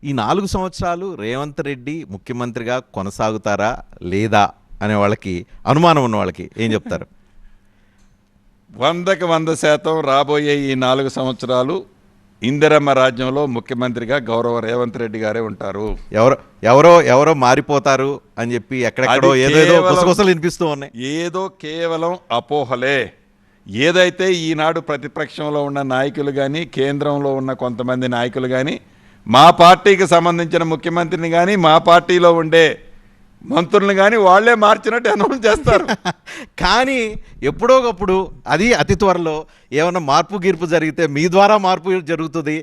ఈ 4 సంవత్సరాలు రేవంత్ రెడ్డి ముఖ్యమంత్రిగా కొనసాగుతారా లేదా అనే వాళ్ళకి అనుమానం ఉన్న వాళ్ళకి ఏం చెప్తారు? 100% రాబోయే ఈ 4 సంవత్సరాలు ఇందిరమ్మ రాజ్యంలో ముఖ్యమంత్రిగా గౌరవ రేవంత్ రెడ్డి గారే ఉంటారు. ఎవరో మారిపోతారు అని చెప్పి ఎక్కడెక్కడో ఏదో గుసగుసలు వినిపిస్తూ ఉన్నాయి. ఏదో కేవలం అపోహలే. ఏదైతే ఈనాడు ప్రతిపక్షంలో ఉన్న నాయకులు కానీ కేంద్రంలో ఉన్న కొంతమంది నాయకులు కానీ మా పార్టీకి సంబంధించిన ముఖ్యమంత్రిని కానీ మా పార్టీలో ఉండే మంత్రులను కానీ వాళ్లే మార్చినట్టు అనౌన్స్ చేస్తారు. కానీ ఎప్పుడోకప్పుడు అది అతి త్వరలో ఏమన్నా మార్పు గీర్పు జరిగితే మీ ద్వారా మార్పు జరుగుతుంది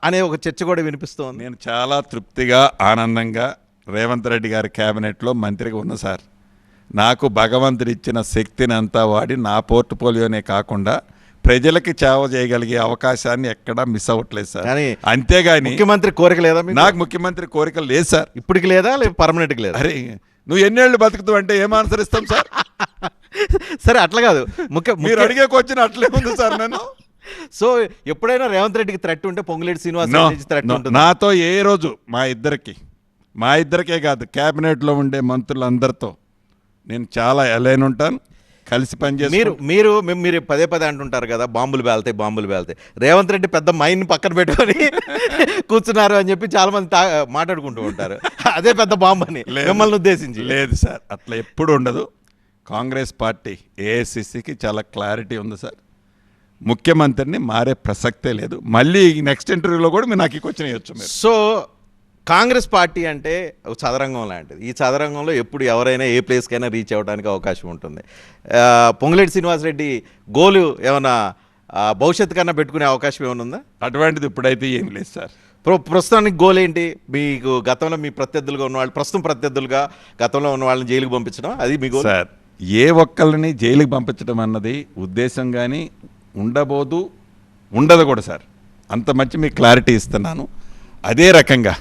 అనే ఒక చర్చ కూడా వినిపిస్తోంది. నేను చాలా తృప్తిగా ఆనందంగా రేవంత్ రెడ్డి గారి క్యాబినెట్లో మంత్రిగా ఉన్న సార్. నాకు భగవంతుడు ఇచ్చిన శక్తిని అంతా వాడి నా పోర్ట్ఫోలియోనే కాకుండా ప్రజలకి సేవ చేయగలిగే అవకాశాన్ని ఎక్కడా మిస్ అవ్వట్లేదు సార్. అంతేగాని ముఖ్యమంత్రి కోరిక లేదా? నాకు ముఖ్యమంత్రి కోరిక లేదు సార్. ఇప్పటికి లేదా, లేదు పర్మనెంట్గా లేదా? అరే నువ్వు ఎన్నేళ్ళు బతుకుతావు అంటే ఏం ఆన్సర్ ఇస్తాం సార్? సరే అట్లా కాదు, మీరు అడిగే క్వశ్చన్ అట్లే ఉంది సార్. నేను సో ఎప్పుడైనా రేవంత్ రెడ్డికి థ్రెట్ ఉంటే పొంగులేటి శ్రీనివాస్ థ్రెట్ ఉంటుంది నాతో. ఏ రోజు మా ఇద్దరికే కాదు క్యాబినెట్లో ఉండే మంత్రులందరితో నేను చాలా అలైన్ ఉంటాను, కలిసి పనిచేసి. మీరు పదే అంటుంటారు కదా బాంబులు పేల్తాయి. రేవంత్ రెడ్డి పెద్ద మైండ్ పక్కన పెట్టుకొని కూర్చున్నారు అని చెప్పి చాలా మంది మాట్లాడుకుంటూ ఉంటారు. అదే పెద్ద బాంబు అని మిమ్మల్ని ఉద్దేశించి. లేదు సార్, అట్లా ఎప్పుడు ఉండదు. కాంగ్రెస్ పార్టీ ఏఐసిసికి చాలా క్లారిటీ ఉంది సార్. ముఖ్యమంత్రిని మారే ప్రసక్తే లేదు. మళ్ళీ నెక్స్ట్ ఇంటర్వ్యూలో కూడా మీరు నాకు ఈ క్వశ్చన్ ఇవ్వచ్చు. సో కాంగ్రెస్ పార్టీ అంటే చదరంగం లాంటిది. ఈ చదరంగంలో ఎప్పుడు ఎవరైనా ఏ ప్లేస్కైనా రీచ్ అవ్వడానికి అవకాశం ఉంటుంది. పొంగులేటి శ్రీనివాసరెడ్డి గోలు ఏమైనా భవిష్యత్తు కన్నా పెట్టుకునే అవకాశం ఏమైనా ఉందా? అటువంటిది ఇప్పుడైతే ఏం లేదు సార్. ప్రస్తుతానికి గోల్ ఏంటి? మీకు గతంలో మీ ప్రత్యర్థులుగా ఉన్నవాళ్ళు, ప్రస్తుతం ప్రత్యర్థులుగా గతంలో ఉన్న వాళ్ళని జైలుకి పంపించడం, అది మీ గోల్ సార్. ఏ ఒక్కళ్ళని జైలుకి పంపించడం అన్నది ఉద్దేశం కానీ ఉండదు కూడా సార్. అంత మంచి మీకు క్లారిటీ ఇస్తున్నాను. అదే రకంగా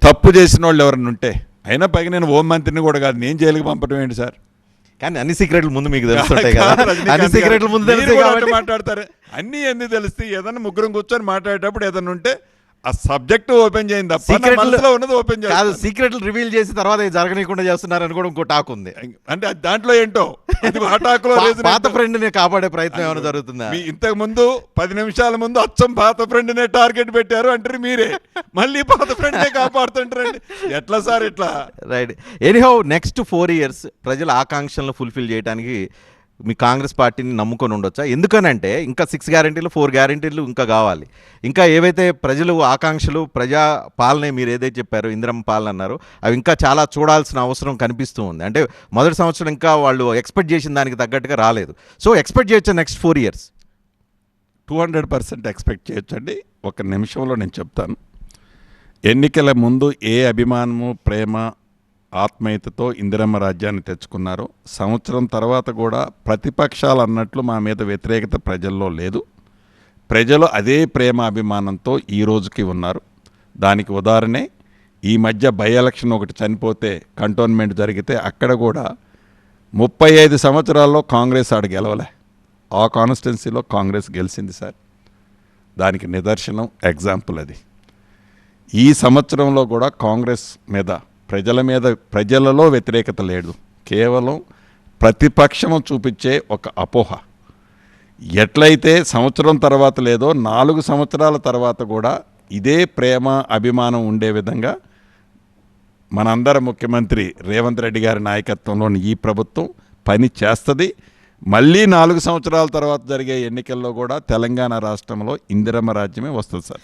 తప్పు చేసిన వాళ్ళు ఎవరన్నా ఉంటే, అయినా పైగా నేను హోం మంత్రిని కూడా కాదు, నేను జైలుకి పంపడం ఏంటి సార్? కానీ అన్ని సీక్రెట్లు ముందు మీకు తెలుస్తుంటాయి కదా. అన్ని సీక్రెట్లు ముందు మాట్లాడతారు. అన్నీ ఎందుకు తెలిస్తే ఏదన్నా ముగ్గురం కూర్చొని మాట్లాడేటప్పుడు ఏదన్నా ఉంటే ఆ సబ్జెక్ట్ ఓపెన్ చేయండి తప్ప మనసులో ఉన్నది ఓపెన్ చేయాలి. సీక్రెట్లు రివీల్ చేసి తర్వాత జరగనీయకుండా చేస్తున్నారని కూడా ఇంకో టాక్ ఉంది. అంటే దాంట్లో ఏంటో ఆ టాక్లో పాత ఫ్రెండ్ని కాపాడే ప్రయత్నం ఏమైనా జరుగుతుందా? ఇంతకు ముందు 10 నిమిషాల ముందు అచ్చం పాత ఫ్రెండ్నే టార్గెట్ పెట్టారు అంటారు మీరే, మళ్ళీ పాత ఫ్రెండ్నే కాపాడుతుంటారండి. ఎట్లా సార్ ఇట్లా? రైట్. ఎనీహౌ నెక్స్ట్ 4 years ప్రజల ఆకాంక్షలను ఫుల్ఫిల్ చేయడానికి మీ కాంగ్రెస్ పార్టీని నమ్ముకొని ఉండొచ్చా? ఎందుకనంటే ఇంకా 6 గ్యారెంటీలు 4 గ్యారెంటీలు ఇంకా కావాలి. ఇంకా ఏవైతే ప్రజలు ఆకాంక్షలు, ప్రజా పాలన మీరు ఏదైతే చెప్పారో ఇందిరమ్మ పాలన అన్నారు, అవి ఇంకా చాలా చూడాల్సిన అవసరం కనిపిస్తూ ఉంది. అంటే మొదటి సంవత్సరం ఇంకా వాళ్ళు ఎక్స్పెక్ట్ చేసిన దానికి తగ్గట్టుగా రాలేదు. సో ఎక్స్పెక్ట్ చేయొచ్చా నెక్స్ట్ 4 years? 200% ఎక్స్పెక్ట్ చేయొచ్చండి. ఒక నిమిషంలో నేను చెప్తాను. ఎన్నికల ముందు ఏ అభిమానము, ప్రేమ, ఆత్మీయతతో ఇందిరమ్మ రాజ్యాన్ని తెచ్చుకున్నారు. సంవత్సరం తర్వాత కూడా ప్రతిపక్షాలు అన్నట్లు మా మీద వ్యతిరేకత ప్రజల్లో లేదు. ప్రజలు అదే ప్రేమ అభిమానంతో ఈ రోజుకి ఉన్నారు. దానికి ఉదాహరణే ఈ మధ్య బై ఎలక్షన్ ఒకటి చనిపోతే, కంటోన్మెంట్ జరిగితే అక్కడ కూడా 35 సంవత్సరాల్లో కాంగ్రెస్ ఆడ గెలవలే. ఆ కాన్స్టిట్యున్సీలో కాంగ్రెస్ గెలిచింది సార్. దానికి నిదర్శనం, ఎగ్జాంపుల్ అది. ఈ సంవత్సరంలో కూడా కాంగ్రెస్ మీద ప్రజలలో వ్యతిరేకత లేదు. కేవలం ప్రతిపక్షము చూపించే ఒక అపోహ. ఎట్లయితే సంవత్సరం తర్వాత లేదో 4 సంవత్సరాల తర్వాత కూడా ఇదే ప్రేమ, అభిమానం ఉండే విధంగా మనందరి ముఖ్యమంత్రి రేవంత్ రెడ్డి గారి నాయకత్వంలోని ఈ ప్రభుత్వం పని చేస్తుంది. మళ్ళీ 4 సంవత్సరాల తర్వాత జరిగే ఎన్నికల్లో కూడా తెలంగాణ రాష్ట్రంలో ఇందిరమ్మ రాజ్యమే వస్తుంది సార్.